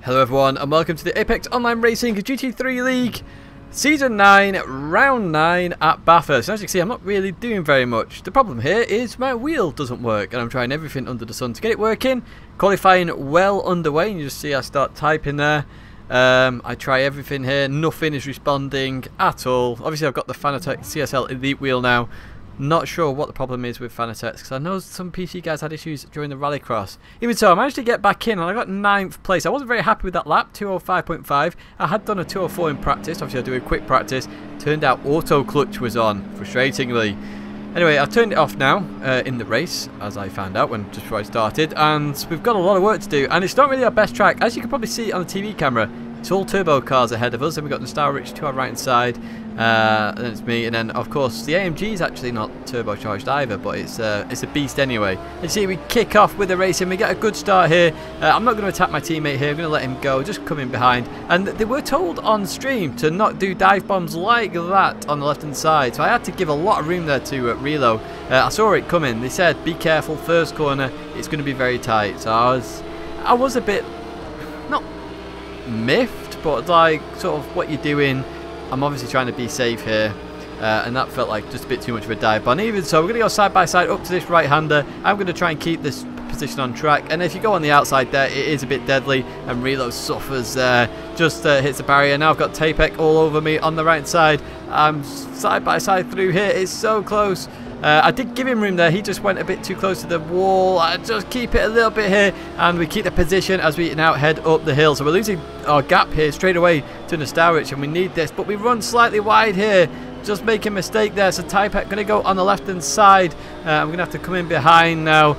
Hello everyone and welcome to the Apex Online Racing GT3 League Season 9, Round 9 at Bathurst. As you can see, I'm not really doing very much. The problem here is my wheel doesn't work and I'm trying everything under the sun to get it working. Qualifying well underway, and you just see I start typing there. I try everything here, nothing is responding at all. Obviously I've got the Fanatec CSL Elite wheel now. Not sure what the problem is with Fanatec, because I know some PC guys had issues during the rallycross. Even so, I managed to get back in and I got 9th place. I wasn't very happy with that lap, 205.5. I had done a 204 in practice. Obviously I do a quick practice. Turned out auto clutch was on, frustratingly. Anyway, I turned it off now in the race, as I found out just before I started, and we've got a lot of work to do, and it's not really our best track. As you can probably see on the TV camera, it's all turbo cars ahead of us, and we've got the Star Rich to our right hand side, and then it's me, and then of course the AMG is actually not turbocharged either, but it's a beast anyway. And you see we kick off with the racing, we get a good start here. I'm not going to attack my teammate here, I'm going to let him go, just come in behind. And they were told on stream to not do dive bombs like that on the left hand side, so I had to give a lot of room there to reload. I saw it coming. They said be careful, first corner, it's going to be very tight. So I was a bit, not miffed, but like sort of what you're doing. I'm obviously trying to be safe here, and that felt like just a bit too much of a dive bomb. Even so, we're going to go side by side up to this right hander. I'm going to try and keep this position on track, and if you go on the outside there, it is a bit deadly, and reload suffers there, just hits the barrier. Now I've got Tapek all over me on the right side. I'm side by side through here, it's so close. I did give him room there, he just went a bit too close to the wall. I just keep it a little bit here, and we keep the position as we now head up the hill. So we're losing our gap here straight away to the Star Rich, and we need this, but we run slightly wide here. Just make a mistake there, so Typek going to go on the left hand side. I'm going to have to come in behind now.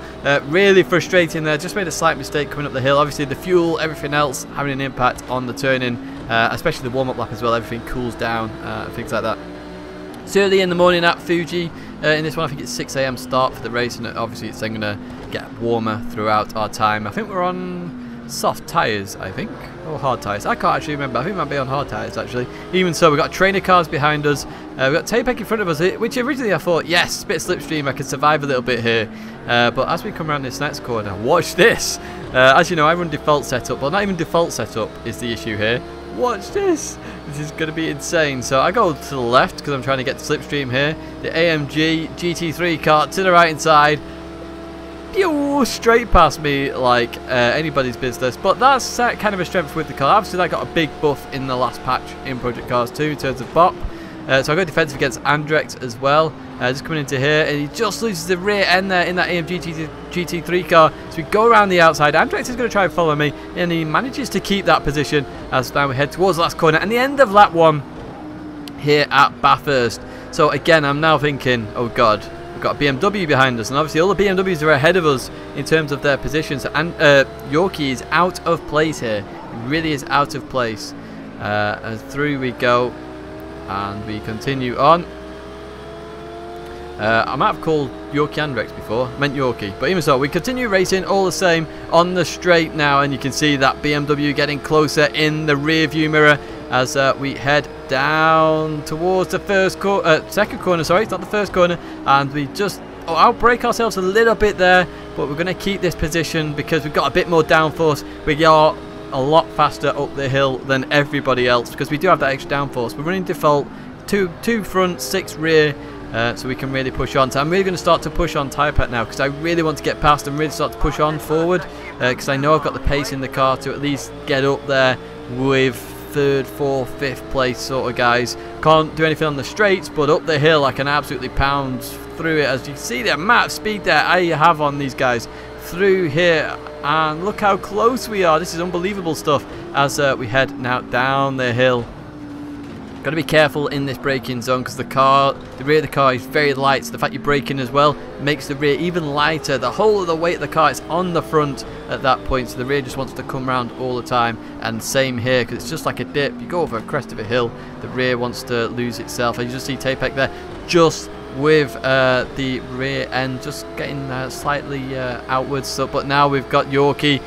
Really frustrating there, just made a slight mistake coming up the hill. Obviously the fuel, everything else having an impact on the turning, especially the warm-up lap as well. Everything cools down, things like that. It's early in the morning at Fuji. In this one I think it's 6 AM start for the race, and obviously it's then going to get warmer throughout our time. I think we're on soft tyres, I think, or hard tyres. I can't actually remember. I think we might be on hard tyres actually. Even so, we've got trainer cars behind us. We've got Tapek in front of us, which originally I thought, yes, bit of slipstream, I can survive a little bit here. But as we come around this next corner, watch this. As you know, I run default setup. Well, not even default setup is the issue here. Watch this. This is going to be insane. So I go to the left because I'm trying to get to slipstream here. The AMG GT3 car to the right hand side. Pew, straight past me like anybody's business. But that's kind of a strength with the car. Obviously that got a big buff in the last patch in Project Cars 2 in terms of bop. So I go defensive against Andrex as well. Just coming into here, and he just loses the rear end there in that AMG GT3 car. So we go around the outside. Andrex is going to try and follow me, and he manages to keep that position as now we head towards the last corner and the end of lap 1 here at Bathurst. So again, I'm now thinking, oh god, we've got a BMW behind us, and obviously all the BMWs are ahead of us in terms of their positions. And Yorkie is out of place here. He really is out of place. And through we go. And we continue on. I might have called Yorkie Andrex before, I meant Yorkie, but even so, we continue racing all the same on the straight now, and you can see that BMW getting closer in the rear view mirror as we head down towards the second corner. Sorry, it's not the first corner, and we just outbrake ourselves a little bit there, but we're going to keep this position because we've got a bit more downforce. We are a lot faster up the hill than everybody else because we do have that extra downforce. We're running default, two front, 6 rear, so we can really push on. So I'm really going to start to push on Typek now because I really want to get past and really start to push on forward because I know I've got the pace in the car to at least get up there with 3rd, 4th, 5th place sort of guys. Can't do anything on the straights, but up the hill I can absolutely pound through it. As you can see the amount of speed that I have on these guys through here. And look how close we are. This is unbelievable stuff as we head now down the hill. Got to be careful in this braking zone because the rear of the car is very light. So the fact you're braking as well makes the rear even lighter. The whole of the weight of the car is on the front at that point. So the rear just wants to come around all the time. And same here because it's just like a dip. You go over a crest of a hill, the rear wants to lose itself. And you just see Tapek there just with the rear end just getting slightly outwards. So, but now we've got Yorkie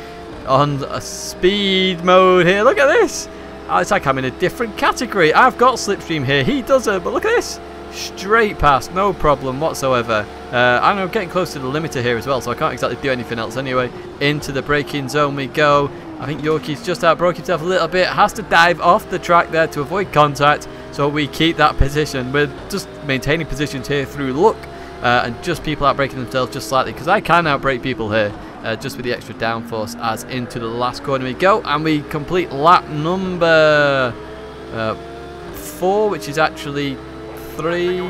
on a speed mode here. Look at this. Oh, it's like I'm in a different category. I've got slipstream here. He doesn't. But look at this. Straight past. No problem whatsoever. I'm getting close to the limiter here as well, so I can't exactly do anything else anyway. Into the braking zone we go. I think Yorkie's just outbroke himself a little bit. Has to dive off the track there to avoid contact. So we keep that position. We're just maintaining positions here through luck. And just people outbraking themselves just slightly. Because I can outbrake people here. Just with the extra downforce as into the last corner we go. And we complete lap number 4. Which is actually 3.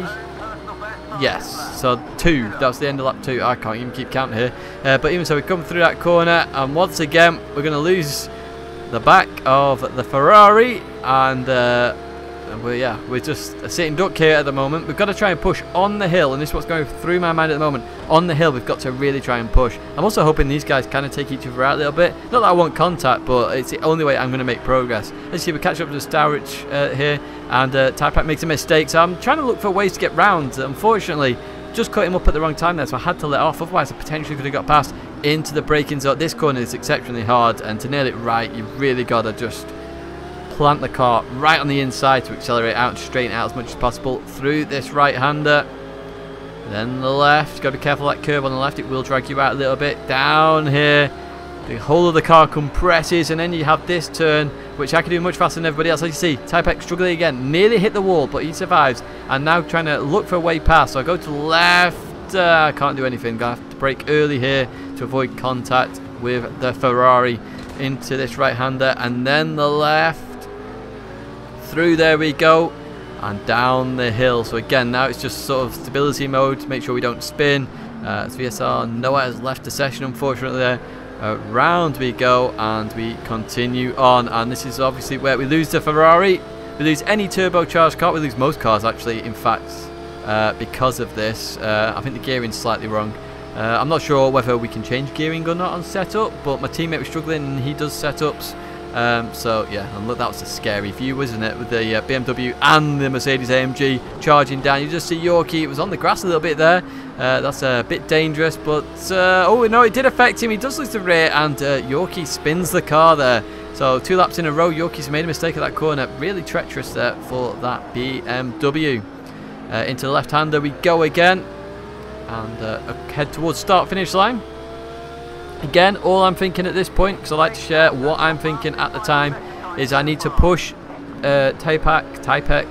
Yes, so 2. That's the end of lap 2. I can't even keep counting here. But even so, we come through that corner, and once again, we're going to lose the back of the Ferrari, and we're just a sitting duck here at the moment. We've got to try and push on the hill, and this is what's going through my mind at the moment. On the hill, we've got to really try and push. I'm also hoping these guys kind of take each other out a little bit. Not that I want contact, but it's the only way I'm going to make progress. As you see, we catch up to Stowrich here, and Typack makes a mistake, so I'm trying to look for ways to get round. Unfortunately, just caught him up at the wrong time there, so I had to let off. Otherwise, I potentially could have got past into the braking zone. This corner is exceptionally hard, and to nail it right, you've really got to just plant the car right on the inside to accelerate out and straighten out as much as possible through this right-hander. Then the left. You've got to be careful of that curve on the left. It will drag you out a little bit. Down here. The whole of the car compresses, and then you have this turn, which I can do much faster than everybody else. As you see, Typex struggling again. Nearly hit the wall, but he survives. And now trying to look for a way past. So I go to the left. I can't do anything. I have to brake early here to avoid contact with the Ferrari into this right-hander. And then the left. Through there we go. And down the hill. So again, now it's just sort of stability mode to make sure we don't spin. It's VSR. Noah has left the session, unfortunately, there. Round we go, and we continue on, and this is obviously where we lose the Ferrari. We lose any turbocharged car. We lose most cars, actually, in fact, because of this. I think the gearing's slightly wrong. I'm not sure whether we can change gearing or not on setup, but my teammate was struggling, and he does setups. So yeah, and look, that was a scary view, wasn't it, with the BMW and the Mercedes AMG charging down. You just see Yorkie. It was on the grass a little bit there. That's a bit dangerous, but oh no, it did affect him. He does lose the rear, and Yorkie spins the car there. So 2 laps in a row, Yorkie's made a mistake at that corner. Really treacherous there for that BMW. Into the left-hander we go again, and head towards start-finish line. Again, all I'm thinking at this point, because I like to share what I'm thinking at the time, is I need to push Typek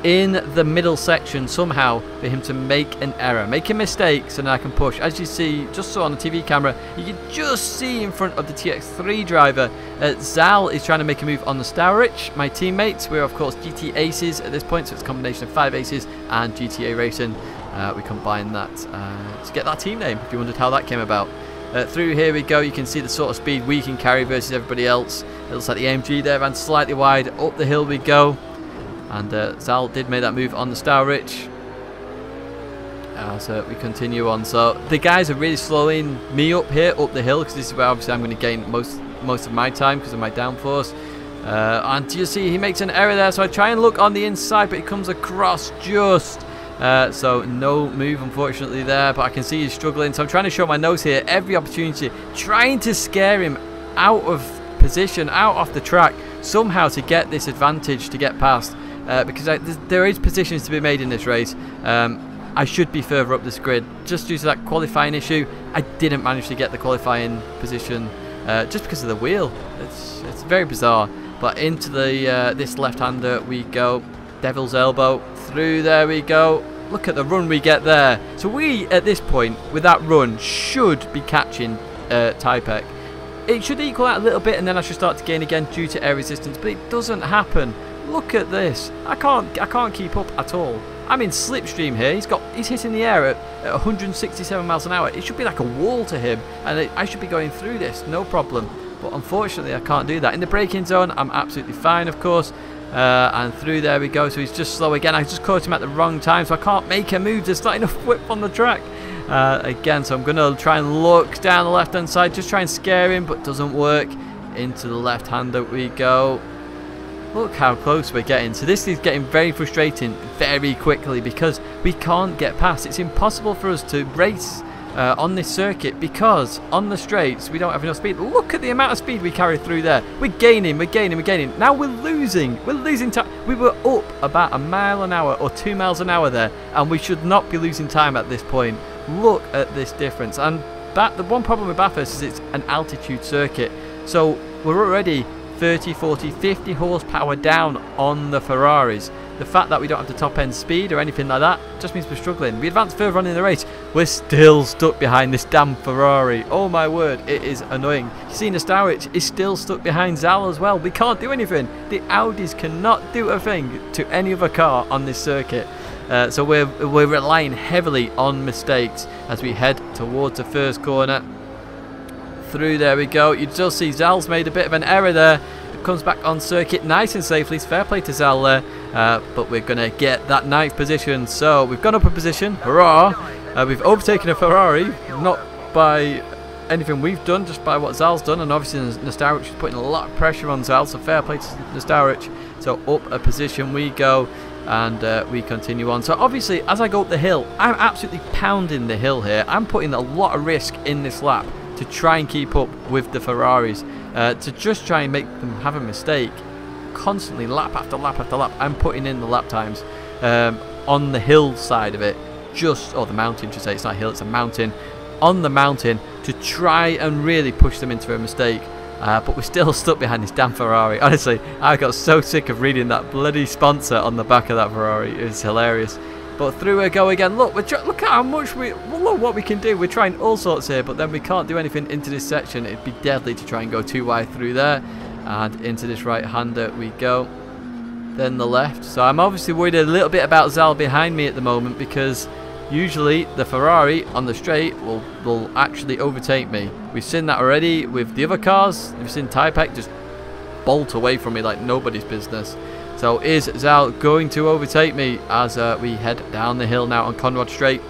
in the middle section somehow for him to make an error, make a mistake, so then I can push. As you see, just saw on the TV camera, you can just see in front of the TX3 driver, Zal is trying to make a move on the Stowrich. My teammates, we're of course GT Aces at this point, so it's a combination of 5 Aces and GTA Racing. We combine that to get that team name, if you wondered how that came about. Through here we go. You can see the sort of speed we can carry versus everybody else. It looks like the AMG there ran slightly wide. Up the hill we go. And Zal did make that move on the Stowrich. So we continue on. So the guys are really slowing me up here, up the hill, because this is where obviously I'm going to gain most of my time because of my downforce. And you see he makes an error there. So I try and look on the inside, but it comes across just... so no move unfortunately there, but I can see he's struggling, so I'm trying to show my nose here every opportunity, trying to scare him out of position, out off the track somehow to get this advantage to get past, because there is positions to be made in this race. I should be further up this grid. Just due to that qualifying issue, I didn't manage to get the qualifying position just because of the wheel. It's very bizarre. But into the this left-hander we go. Devil's elbow. Through there we go. Look at the run we get there. So we, at this point, with that run, should be catching Typek. It should equal out a little bit, and then I should start to gain again due to air resistance, but it doesn't happen. Look at this. I can't keep up at all. I'm in slipstream here. He's hitting the air at 167 miles an hour. It should be like a wall to him, and I should be going through this, no problem. But unfortunately, I can't do that. In the braking zone, I'm absolutely fine, of course. And through there we go. So he's just slow again. I just caught him at the wrong time, so I can't make a move. There's not enough whip on the track. Again, so I'm going to try and look down the left-hand side, just try and scare him, but doesn't work. Into the left-hander we go. Look how close we're getting. So this is getting very frustrating very quickly because we can't get past. It's impossible for us to race on this circuit because on the straights we don't have enough speed. Look at the amount of speed we carry through there. We're gaining. Now we're losing time. We were up about a mile an hour or 2 miles an hour there, and we should not be losing time at this point. Look at this difference. And the one problem with Bathurst is it's an altitude circuit. So we're already 30, 40, 50 horsepower down on the Ferraris. The fact that we don't have the top end speed or anything like that just means we're struggling. We advance further on in the race, we're still stuck behind this damn Ferrari. Oh my word, it is annoying. You see, Nostaric is still stuck behind Zal as well. We can't do anything. The Audis cannot do a thing to any other car on this circuit. So we're relying heavily on mistakes as we head towards the first corner. Through there we go. You still see Zal's made a bit of an error there. It comes back on circuit nice and safely. It's fair play to Zal there. But we're going to get that 9th position. So we've gone up a position. Hurrah! We've overtaken a Ferrari. Not by anything we've done, just by what Zal's done. And obviously Nostaric is putting a lot of pressure on Zal. So fair play to Nostaric. So up a position we go. And we continue on. So obviously as I go up the hill, I'm absolutely pounding the hill here. I'm putting a lot of risk in this lap to try and keep up with the Ferraris, to just try and make them have a mistake. Constantly, lap after lap after lap, I'm putting in the lap times on the hill side of it, or the mountain, should say. It's not a hill, it's a mountain. On the mountain to try and really push them into a mistake. But we're still stuck behind this damn Ferrari. Honestly, I got so sick of reading that bloody sponsor on the back of that Ferrari. It's hilarious. But through we go again. Look, look at how much look what we can do. We're trying all sorts here, but then we can't do anything into this section. It'd be deadly to try and go too wide through there. And into this right-hander we go. Then the left. So I'm obviously worried a little bit about Zal behind me at the moment, because usually the Ferrari on the straight will actually overtake me. We've seen that already with the other cars. We've seen Typek just bolt away from me like nobody's business. So is Zal going to overtake me as we head down the hill now on Conrad Straight?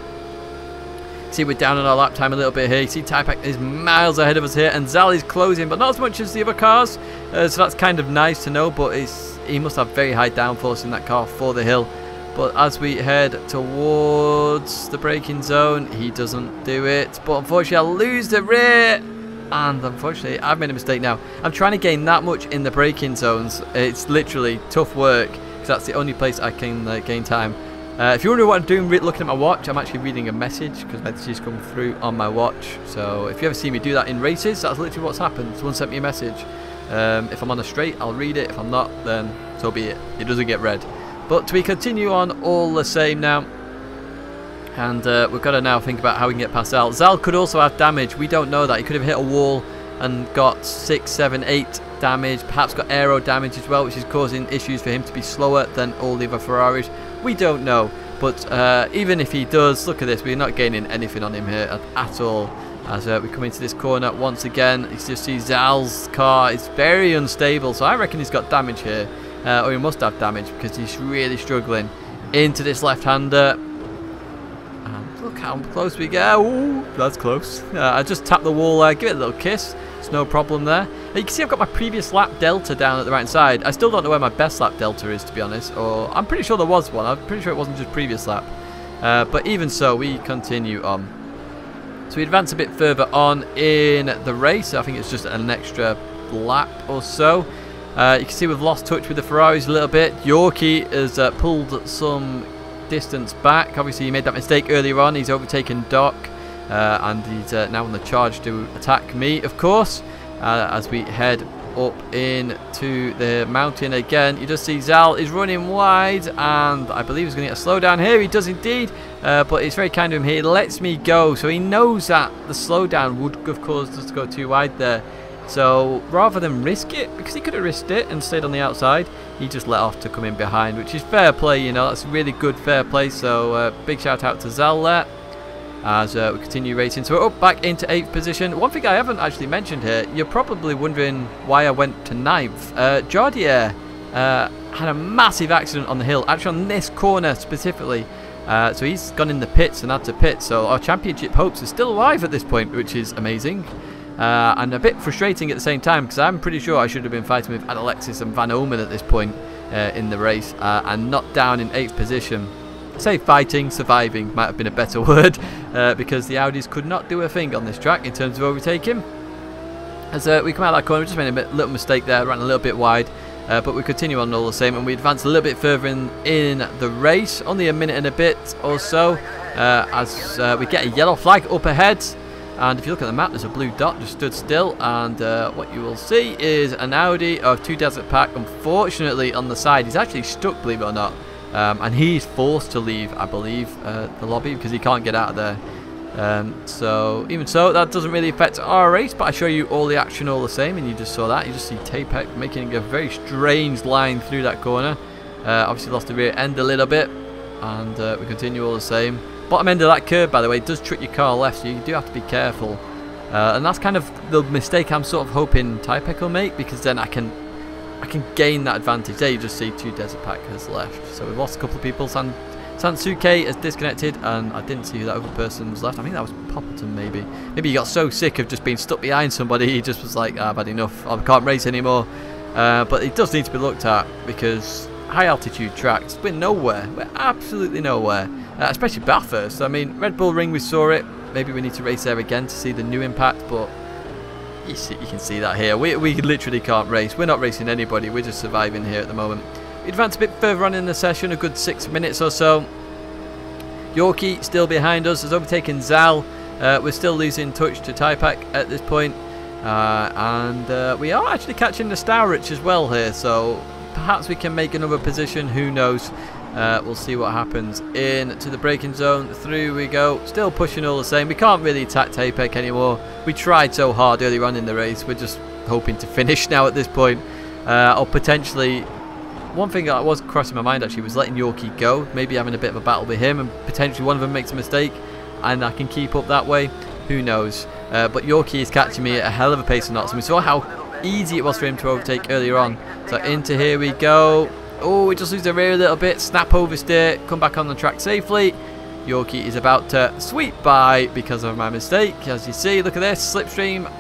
See, we're down on our lap time a little bit here. You see Typek is miles ahead of us here, and Zal is closing, but not as much as the other cars. So that's kind of nice to know, but he must have very high downforce in that car for the hill. But as we head towards the braking zone, he doesn't do it. But unfortunately, I'll lose the rear. And unfortunately, I've made a mistake now. I'm trying to gain that much in the braking zones. It's literally tough work, because that's the only place I can gain time. If you're wondering what I'm doing looking at my watch, I'm actually reading a message, because messages come through on my watch. So if you ever see me do that in races, that's literally what's happened. Someone sent me a message. If I'm on a straight, I'll read it. If I'm not, then so be it. It doesn't get read. But we continue on all the same now. And we've got to now think about how we can get past Zal. Zal could also have damage. We don't know that. He could have hit a wall and got 6, 7, 8 damage. Perhaps got aero damage as well, which is causing issues for him to be slower than all the other Ferraris. We don't know. But even if he does, look at this. We're not gaining anything on him here at all. As we come into this corner once again, you just see Zal's car is very unstable. So I reckon he's got damage here. Or he must have damage, because he's really struggling into this left-hander. And look how close we get. Ooh, that's close. I just tapped the wall there, give it a little kiss. It's no problem there. You can see I've got my previous lap delta down at the right side. I still don't know where my best lap delta is, to be honest. Or I'm pretty sure there was one. I'm pretty sure it wasn't just previous lap. But even so, we continue on. So we advance a bit further on in the race. I think it's just an extra lap or so. You can see we've lost touch with the Ferraris a little bit. Yorkie has pulled some distance back. Obviously, he made that mistake earlier on. He's overtaken Doc, and he's now on the charge to attack me, of course. As we head up into the mountain again, you just see Zal is running wide, and I believe he's going to get a slowdown here. He does indeed, but it's very kind of him. He lets me go, so he knows that the slowdown would have caused us to go too wide there. So rather than risk it, because he could have risked it and stayed on the outside, he just let off to come in behind, which is fair play, you know. That's really good fair play. So big shout out to Zal there as we continue racing. So we're up back into 8th position. One thing I haven't actually mentioned here, you're probably wondering why I went to 9th. Jardier had a massive accident on the hill, actually on this corner specifically. So he's gone in the pits and had to pit. So our championship hopes are still alive at this point, which is amazing. And a bit frustrating at the same time, because I'm pretty sure I should have been fighting with Alexis and Van Omen at this point in the race, and not down in 8th position. I say fighting, surviving might have been a better word, because the Audis could not do a thing on this track in terms of overtaking. As we come out of that corner, we just made a little mistake there, ran a little bit wide, but we continue on all the same, and we advance a little bit further in the race, only a minute and a bit or so, as we get a yellow flag up ahead. And if you look at the map, there's a blue dot just stood still, and what you will see is an Audi of 2 Desert Pack. Unfortunately, on the side, he's actually stuck, believe it or not, and he's forced to leave, I believe, the lobby because he can't get out of there. So even so, that doesn't really affect our race, but I show you all the action all the same, and you just saw that. You just see Tapek making a very strange line through that corner. Obviously lost the rear end a little bit, and we continue all the same. Bottom end of that curve, by the way, does trick your car left, so you do have to be careful. And that's kind of the mistake I'm sort of hoping Tapek will make, because then I can gain that advantage. There you just see 2 Desert Pack has left. So we've lost a couple of people. Sansuke has disconnected, and I didn't see who that other person was left. I think that was Poppleton, maybe. Maybe he got so sick of just being stuck behind somebody, he just was like, I've had enough, I can't race anymore. But it does need to be looked at, because high altitude tracks, we're nowhere. We're absolutely nowhere. Especially Bathurst. I mean, Red Bull Ring, we saw it. Maybe we need to race there again to see the new impact, but you can see that here. We literally can't race. We're not racing anybody. We're just surviving here at the moment. We advance a bit further on in the session, a good 6 minutes or so. Yorkie still behind us, has overtaken Zal. We're still losing touch to Tapek at this point. And we are actually catching the Stowrich as well here, so perhaps we can make another position, who knows. We'll see what happens. Into the braking zone, through we go, still pushing all the same. We can't really attack Tapek anymore. We tried so hard earlier on in the race. We're just hoping to finish now at this point. Or potentially, one thing that was crossing my mind actually was letting Yorkie go, maybe having a bit of a battle with him, and potentially one of them makes a mistake and I can keep up that way, who knows. But Yorkie is catching me at a hell of a pace of knots, and we saw how easy it was for him to overtake earlier on. So into here we go. Oh, we just lose the rear a little bit. Snap oversteer, come back on the track safely. Yorkie is about to sweep by because of my mistake. As you see, look at this, slipstream.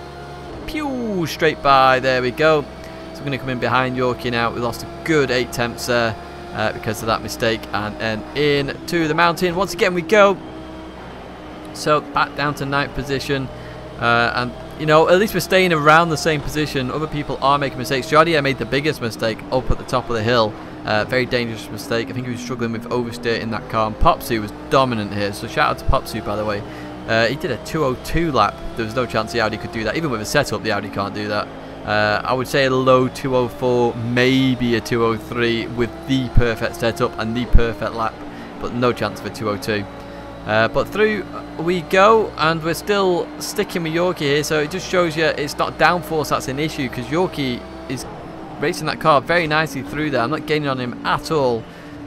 Pew, straight by, there we go. So I'm going to come in behind Yorkie now. We lost a good 8 tenths there because of that mistake. And then into the mountain. Once again we go. So back down to 9th position. And you know, at least we're staying around the same position. Other people are making mistakes. Jardier made the biggest mistake up at the top of the hill. Very dangerous mistake. I think he was struggling with oversteer in that car. And Popsu was dominant here. So shout out to Popsu, by the way. He did a 202 lap. There was no chance the Audi could do that. Even with a setup, the Audi can't do that. I would say a low 204, maybe a 203 with the perfect setup and the perfect lap. But no chance of a 202. But through we go, and we're still sticking with Yorkie here, so it just shows you it's not downforce that's an issue, because Yorkie is racing that car very nicely through there. I'm not gaining on him at all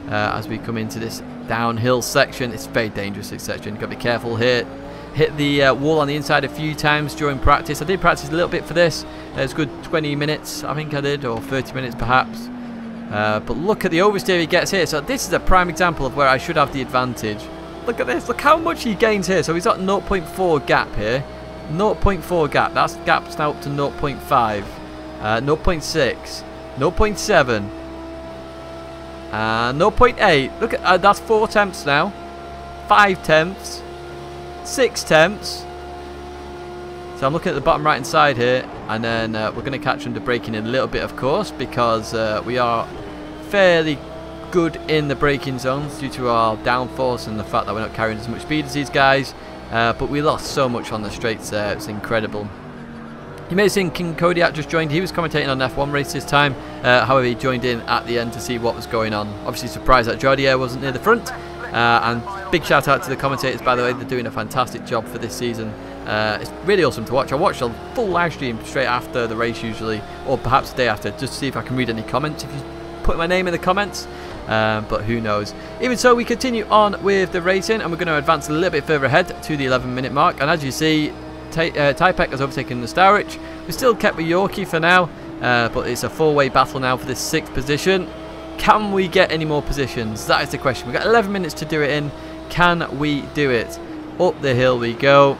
as we come into this downhill section. It's a very dangerous section. You've got to be careful here. Hit the wall on the inside a few times during practice. I did practice a little bit for this. It's a good 20 minutes, I think I did, or 30 minutes perhaps. But look at the oversteer he gets here. So this is a prime example of where I should have the advantage. Look at this, look how much he gains here. So he's got 0.4 gap here. 0.4 gap, that's gap's now up to 0.5, 0.6, 0.7, 0.8. Look at that's 4 tenths now, 5 tenths, 6 tenths. So I'm looking at the bottom right hand side here, and then we're going to catch under braking in a little bit, of course, because we are fairly good in the braking zones due to our downforce and the fact that we're not carrying as much speed as these guys. But we lost so much on the straights there, it's incredible. You may have seen King Kodiak just joined. He was commentating on F1 race this time. However, he joined in at the end to see what was going on. Obviously surprised that Jardier wasn't near the front. And big shout out to the commentators, by the way. They're doing a fantastic job for this season. It's really awesome to watch. I watch a full live stream straight after the race usually, or perhaps the day after, just to see if I can read any comments. If you put my name in the comments, but who knows. Even so, we continue on with the racing, and we're going to advance a little bit further ahead to the 11-minute mark. And as you see, Tapek has overtaken the Stowrich. We still kept with Yorkie for now, but it's a four-way battle now for this 6th position. Can we get any more positions? That is the question. We've got 11 minutes to do it in. Can we do it? Up the hill we go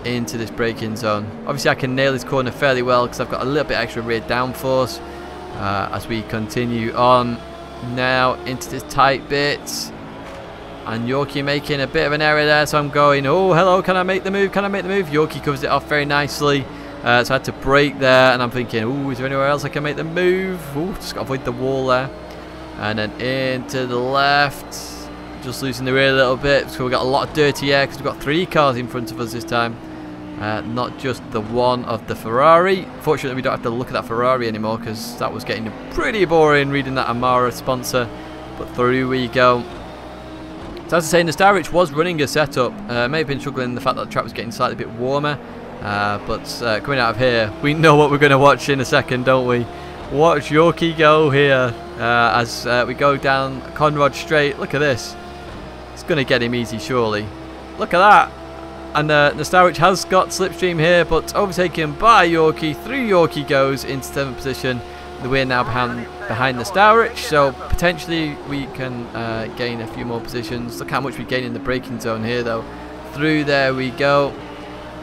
into this braking zone. Obviously I can nail this corner fairly well because I've got a little bit extra rear downforce as we continue on now into this tight bit. And Yorkie making a bit of an error there, so I'm going, oh hello, can I make the move, can I make the move? Yorkie covers it off very nicely, so I had to brake there, and I'm thinking, oh, is there anywhere else I can make the move? Oh, just got to avoid the wall there. And then into the left, just losing the rear a little bit, so we've got a lot of dirty air because we've got 3 cars in front of us this time. not just the one of the Ferrari. Fortunately, we don't have to look at that Ferrari anymore because that was getting pretty boring reading that Amara sponsor. But through we go. So as I say, Nostaric was running a setup. May have been struggling the fact that the track was getting slightly a bit warmer. But coming out of here, we know what we're going to watch in a second, don't we? Watch Yorkie go here as we go down Conrod Straight. Look at this. It's going to get him easy, surely. Look at that. And Nostaric has got slipstream here, but overtaken by Yorkie. Through Yorkie goes into 7th position. We're now behind Nostaric, so potentially we can gain a few more positions. Look how much we gain in the braking zone here, though. Through there we go.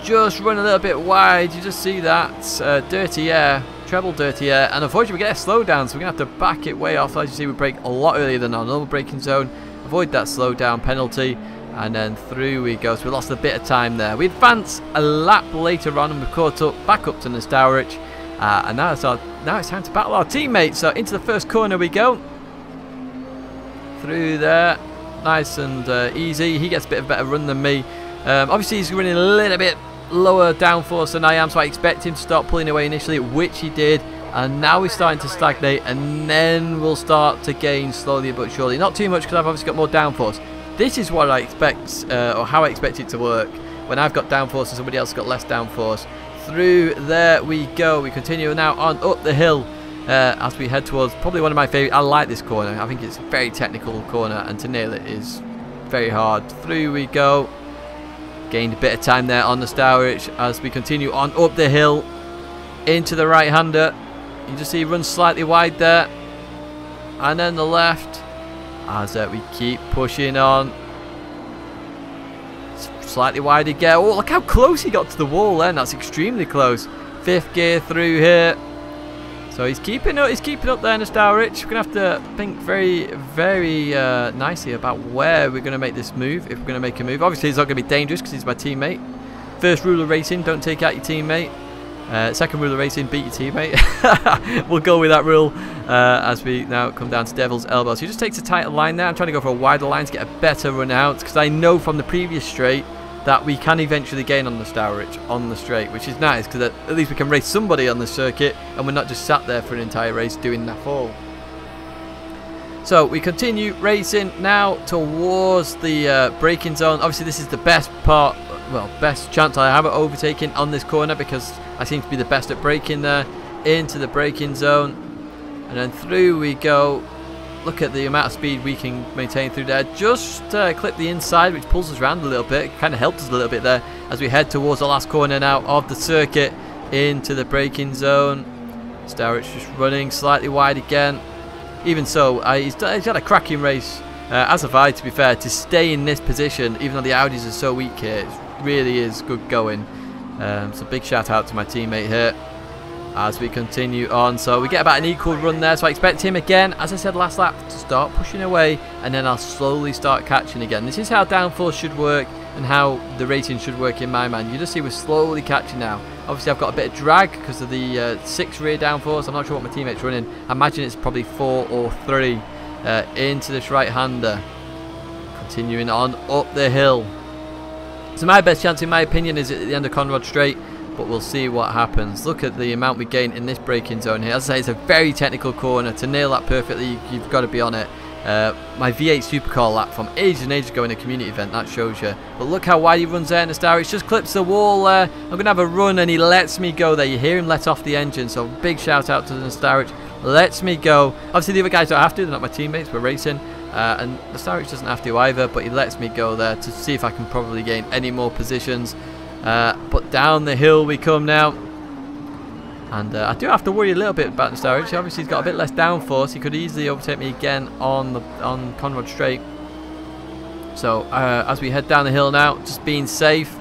Just run a little bit wide. You just see that dirty air, treble dirty air, and unfortunately we get a slowdown, so we're gonna have to back it way off. As you see, we brake a lot earlier than our normal braking zone. Avoid that slowdown penalty. And then through we go, so we lost a bit of time there. We advance a lap later on and we've caught up, back up to Nostaric. And now it's time to battle our teammates. So into the first corner we go. Through there, nice and easy. He gets a bit of a better run than me. Obviously he's running a little bit lower downforce than I am, so I expect him to start pulling away initially, which he did. And now we're starting to stagnate, and then we'll start to gain slowly but surely. Not too much because I've obviously got more downforce. This is what I expect, or how I expect it to work when I've got downforce and somebody else has got less downforce. Through there we go. We continue now on up the hill as we head towards probably one of my favourite. I like this corner. I think it's a very technical corner, and to nail it is very hard. Through we go. Gained a bit of time there on the Nostaric as we continue on up the hill into the right-hander. You just see he runs slightly wide there, and then the left. As we keep pushing on. Slightly wide again. Oh, look how close he got to the wall then. That's extremely close. 5th gear through here. So he's keeping up there, Nostaric. We're going to have to think very, very nicely about where we're going to make this move, if we're going to make a move. Obviously, it's not going to be dangerous because he's my teammate. First rule of racing, don't take out your teammate. Second rule of racing, beat your teammate. We'll go with that rule as we now come down to Devil's Elbow. So he just takes a tighter line there. I'm trying to go for a wider line to get a better run out, because I know from the previous straight that we can eventually gain on the Nostaric on the straight, which is nice because at least we can race somebody on the circuit and we're not just sat there for an entire race doing that all. So we continue racing now towards the braking zone. Obviously this is the best part, well, best chance I have at overtaking on this corner, because I seem to be the best at braking there. Into the braking zone, and then through we go. Look at the amount of speed we can maintain through there. Just clip the inside, which pulls us around a little bit. Kind of helped us a little bit there as we head towards the last corner now of the circuit into the braking zone. Nostaric just running slightly wide again. Even so, he's had a cracking race, as have I, to be fair, to stay in this position, even though the Audis are so weak here. It really is good going. So big shout out to my teammate here as we continue on. So we get about an equal run there, so I expect him again, as I said last lap, to start pushing away, and then I'll slowly start catching again. This is how downforce should work and how the racing should work in my mind. You just see we're slowly catching now. Obviously I've got a bit of drag because of the 6 rear downforce. I'm not sure what my teammate's running. I imagine it's probably 4 or 3 into this right-hander. Continuing on up the hill. So my best chance in my opinion is at the end of Conrod Straight, but we'll see what happens. Look at the amount we gain in this braking zone here. As I say, it's a very technical corner. To nail that perfectly, you've got to be on it. My V8 Supercar lap from ages and ages ago in a community event, that shows you. But look how wide he runs there, Nostaric just clips the wall there. I'm going to have a run and he lets me go there. You hear him let off the engine, so big shout out to Nostaric. Lets me go. Obviously the other guys don't have to, they're not my teammates, we're racing. And Nostaric doesn't have to either, but he lets me go there to see if I can probably gain any more positions. But down the hill we come now, and I do have to worry a little bit about Nostaric. Obviously he's got a bit less downforce. He could easily overtake me again on Conrod Straight. So as we head down the hill now, just being safe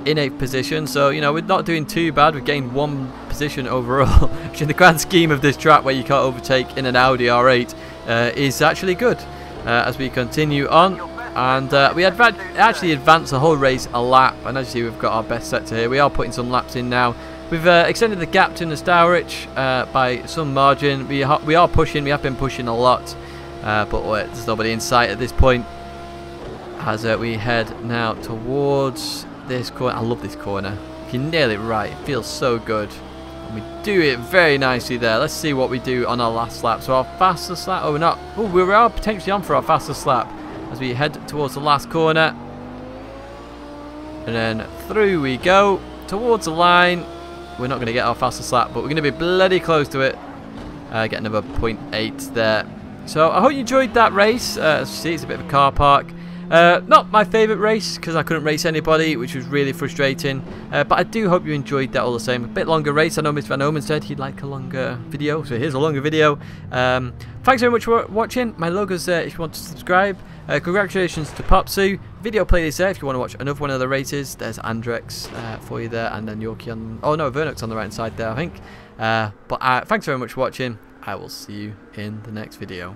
in 8th position. So you know, we're not doing too bad. We've gained 1 position overall, which in the grand scheme of this track where you can't overtake in an Audi R8 is actually good. As we continue on. And we actually advanced the whole race a lap, and as you see we've got our best sector here. We are putting some laps in now. We've extended the gap to Nostaric by some margin. We are pushing, we have been pushing a lot, but there's nobody in sight at this point as we head now towards this corner. I love this corner. If you nail it right, it feels so good. And we do it very nicely there. Let's see what we do on our last lap. So our fastest lap. Oh, we're not. Oh, we are potentially on for our fastest lap as we head towards the last corner. And then through we go towards the line. We're not going to get our fastest lap, but we're going to be bloody close to it. Get another 0.8 there. So I hope you enjoyed that race. As you see, it's a bit of a car park. Not my favourite race because I couldn't race anybody, which was really frustrating. But I do hope you enjoyed that all the same. A bit longer race. I know Mr. Van Omen said he'd like a longer video, so here's a longer video. Thanks very much for watching. My logo's there if you want to subscribe. Congratulations to Popsu. Video playlist there if you want to watch another one of the races. There's Andrex for you there, and then Yorkie on. Oh no, Vernock's on the right hand side there, I think. But thanks very much for watching. I will see you in the next video.